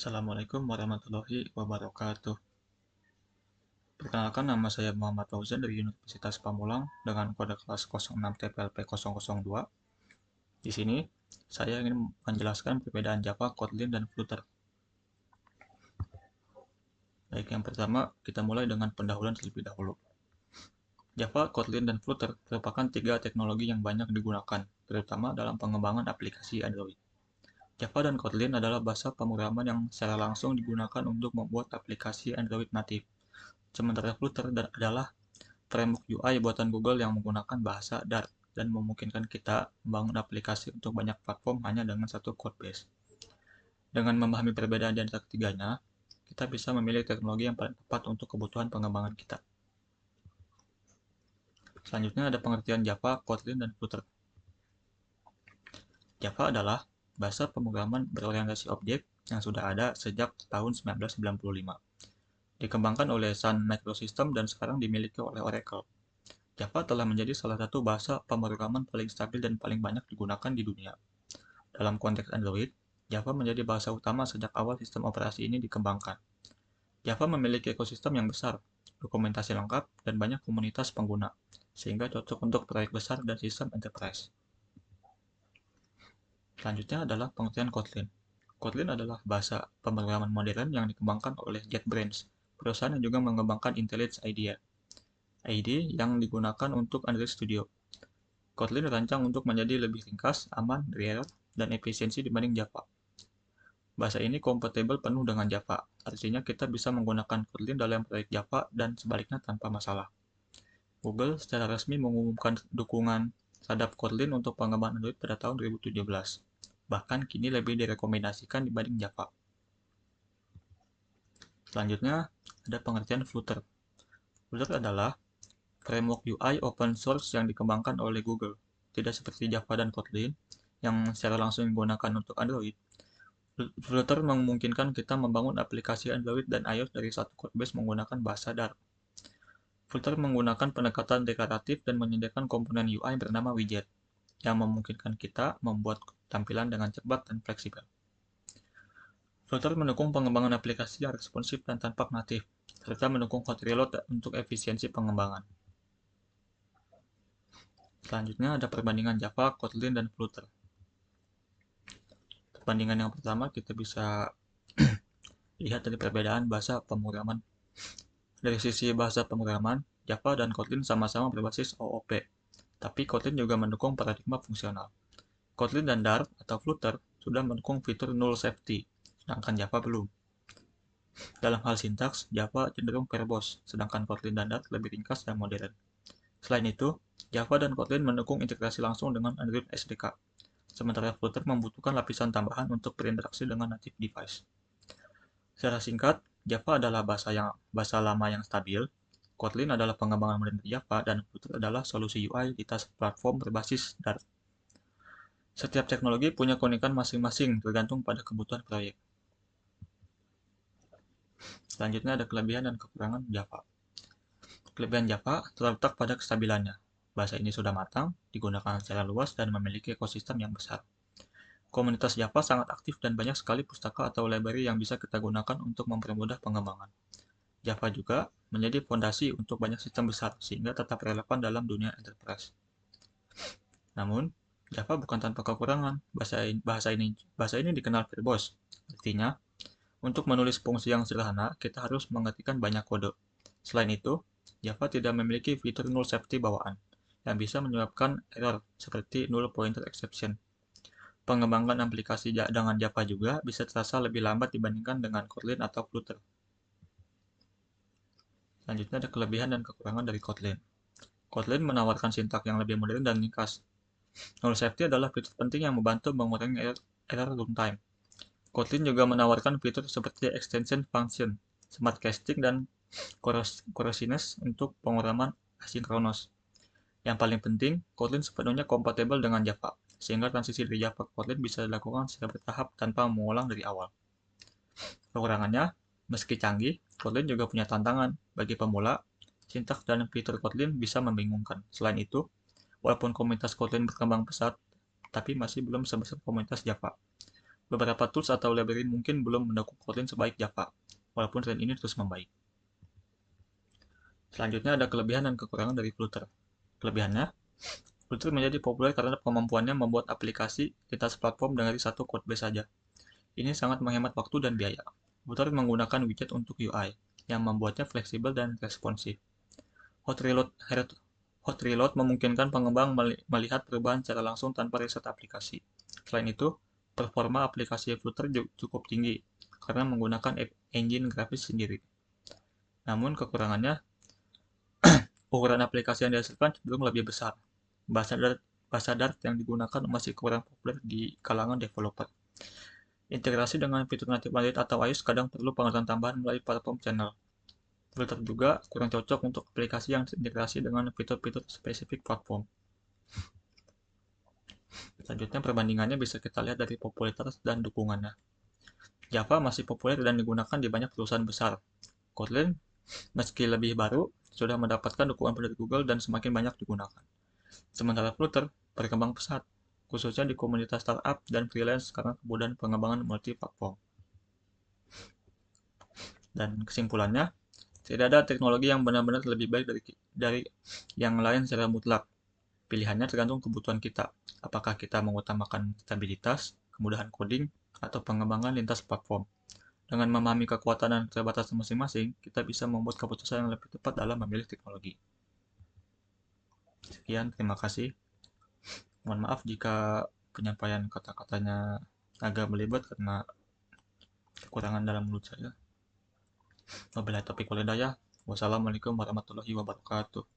Assalamualaikum warahmatullahi wabarakatuh. Perkenalkan, nama saya Muhammad Fauzan dari Universitas Pamulang dengan kode kelas 06 TPLP 002. Di sini, saya ingin menjelaskan perbedaan Java, Kotlin, dan Flutter. Baik, yang pertama, kita mulai dengan pendahuluan terlebih dahulu. Java, Kotlin, dan Flutter merupakan tiga teknologi yang banyak digunakan, terutama dalam pengembangan aplikasi Android. Java dan Kotlin adalah bahasa pemrograman yang secara langsung digunakan untuk membuat aplikasi Android natif. Sementara Flutter adalah framework UI buatan Google yang menggunakan bahasa Dart dan memungkinkan kita membangun aplikasi untuk banyak platform hanya dengan satu codebase. Dengan memahami perbedaan di antara ketiganya, kita bisa memilih teknologi yang paling tepat untuk kebutuhan pengembangan kita. Selanjutnya ada pengertian Java, Kotlin, dan Flutter. Java adalah bahasa pemrograman berorientasi objek yang sudah ada sejak tahun 1995. Dikembangkan oleh Sun Microsystems dan sekarang dimiliki oleh Oracle. Java telah menjadi salah satu bahasa pemrograman paling stabil dan paling banyak digunakan di dunia. Dalam konteks Android, Java menjadi bahasa utama sejak awal sistem operasi ini dikembangkan. Java memiliki ekosistem yang besar, dokumentasi lengkap, dan banyak komunitas pengguna, sehingga cocok untuk proyek besar dan sistem enterprise. Selanjutnya adalah pengertian Kotlin. Kotlin adalah bahasa pemrograman modern yang dikembangkan oleh JetBrains, perusahaan yang juga mengembangkan IntelliJ IDE yang digunakan untuk Android Studio. Kotlin dirancang untuk menjadi lebih ringkas, aman, real, dan efisiensi dibanding Java. Bahasa ini kompatibel penuh dengan Java, artinya kita bisa menggunakan Kotlin dalam proyek Java dan sebaliknya tanpa masalah. Google secara resmi mengumumkan dukungan terhadap Kotlin untuk pengembangan Android pada tahun 2017. Bahkan kini lebih direkomendasikan dibanding Java. Selanjutnya, ada pengertian Flutter. Flutter adalah framework UI open source yang dikembangkan oleh Google. Tidak seperti Java dan Kotlin, yang secara langsung digunakan untuk Android. Flutter memungkinkan kita membangun aplikasi Android dan iOS dari satu codebase menggunakan bahasa Dart. Flutter menggunakan pendekatan deklaratif dan menyediakan komponen UI bernama widget, yang memungkinkan kita membuat tampilan dengan cepat dan fleksibel. Flutter mendukung pengembangan aplikasi yang responsif dan tanpa natif, serta mendukung hot reload untuk efisiensi pengembangan. Selanjutnya ada perbandingan Java, Kotlin, dan Flutter. Perbandingan yang pertama kita bisa lihat dari perbedaan bahasa pemrograman. Dari sisi bahasa pemrograman, Java dan Kotlin sama-sama berbasis OOP, tapi Kotlin juga mendukung paradigma fungsional. Kotlin dan Dart atau Flutter sudah mendukung fitur null safety, sedangkan Java belum. Dalam hal sintaks, Java cenderung verbose, sedangkan Kotlin dan Dart lebih ringkas dan modern. Selain itu, Java dan Kotlin mendukung integrasi langsung dengan Android SDK, sementara Flutter membutuhkan lapisan tambahan untuk berinteraksi dengan native device. Secara singkat, Java adalah bahasa lama yang stabil, Kotlin adalah pengembangan modern Java, dan Flutter adalah solusi UI di atas platform berbasis Dart. Setiap teknologi punya keunikan masing-masing tergantung pada kebutuhan proyek. Selanjutnya ada kelebihan dan kekurangan Java. Kelebihan Java terletak pada kestabilannya. Bahasa ini sudah matang, digunakan secara luas, dan memiliki ekosistem yang besar. Komunitas Java sangat aktif dan banyak sekali pustaka atau library yang bisa kita gunakan untuk mempermudah pengembangan. Java juga menjadi fondasi untuk banyak sistem besar, sehingga tetap relevan dalam dunia enterprise. Namun, Java bukan tanpa kekurangan. Bahasa ini dikenal verbose. Artinya, untuk menulis fungsi yang sederhana, kita harus mengetikkan banyak kode. Selain itu, Java tidak memiliki fitur null safety bawaan, yang bisa menyebabkan error seperti null pointer exception. Pengembangan aplikasi dengan Java juga bisa terasa lebih lambat dibandingkan dengan Kotlin atau Flutter. Selanjutnya ada kelebihan dan kekurangan dari Kotlin. Kotlin menawarkan sintak yang lebih modern dan ringkas. Null safety adalah fitur penting yang membantu mengurangi error runtime. Kotlin juga menawarkan fitur seperti extension function, smart casting, dan corrosiveness untuk pemrograman asinkronus. Yang paling penting, Kotlin sepenuhnya kompatibel dengan Java, sehingga transisi dari Java ke Kotlin bisa dilakukan secara bertahap tanpa mengulang dari awal. Kekurangannya, meski canggih, Kotlin juga punya tantangan. Bagi pemula, sintaks dan fitur Kotlin bisa membingungkan. Selain itu, walaupun komunitas Kotlin berkembang pesat, tapi masih belum sebesar komunitas Java. Beberapa tools atau library mungkin belum mendukung Kotlin sebaik Java, walaupun tren ini terus membaik. Selanjutnya ada kelebihan dan kekurangan dari Flutter. Kelebihannya, Flutter menjadi populer karena kemampuannya membuat aplikasi lintas platform dari satu codebase saja. Ini sangat menghemat waktu dan biaya. Flutter menggunakan widget untuk UI, yang membuatnya fleksibel dan responsif. Hot Reload, Hot Reload memungkinkan pengembang melihat perubahan secara langsung tanpa reset aplikasi. Selain itu, performa aplikasi Flutter cukup tinggi karena menggunakan engine grafis sendiri. Namun kekurangannya, ukuran aplikasi yang dihasilkan cenderung lebih besar. Bahasa Dart yang digunakan masih kurang populer di kalangan developer. Integrasi dengan fitur natif Android atau iOS kadang perlu pengertian tambahan melalui platform channel. Flutter juga kurang cocok untuk aplikasi yang terintegrasi dengan fitur-fitur spesifik platform. Selanjutnya perbandingannya bisa kita lihat dari popularitas dan dukungannya. Java masih populer dan digunakan di banyak perusahaan besar. Kotlin, meski lebih baru, sudah mendapatkan dukungan dari Google dan semakin banyak digunakan. Sementara Flutter berkembang pesat, khususnya di komunitas startup dan freelance karena kemudahan pengembangan multi-platform. Dan kesimpulannya, tidak ada teknologi yang benar-benar lebih baik dari yang lain secara mutlak. Pilihannya tergantung kebutuhan kita. Apakah kita mengutamakan stabilitas, kemudahan coding, atau pengembangan lintas platform. Dengan memahami kekuatan dan keterbatasan masing-masing, kita bisa membuat keputusan yang lebih tepat dalam memilih teknologi. Sekian, terima kasih. Mohon maaf jika penyampaian kata-katanya agak belibet karena kekurangan dalam mulut saya. Wabillahi taufiq wal hidayah. Wassalamualaikum warahmatullahi wabarakatuh.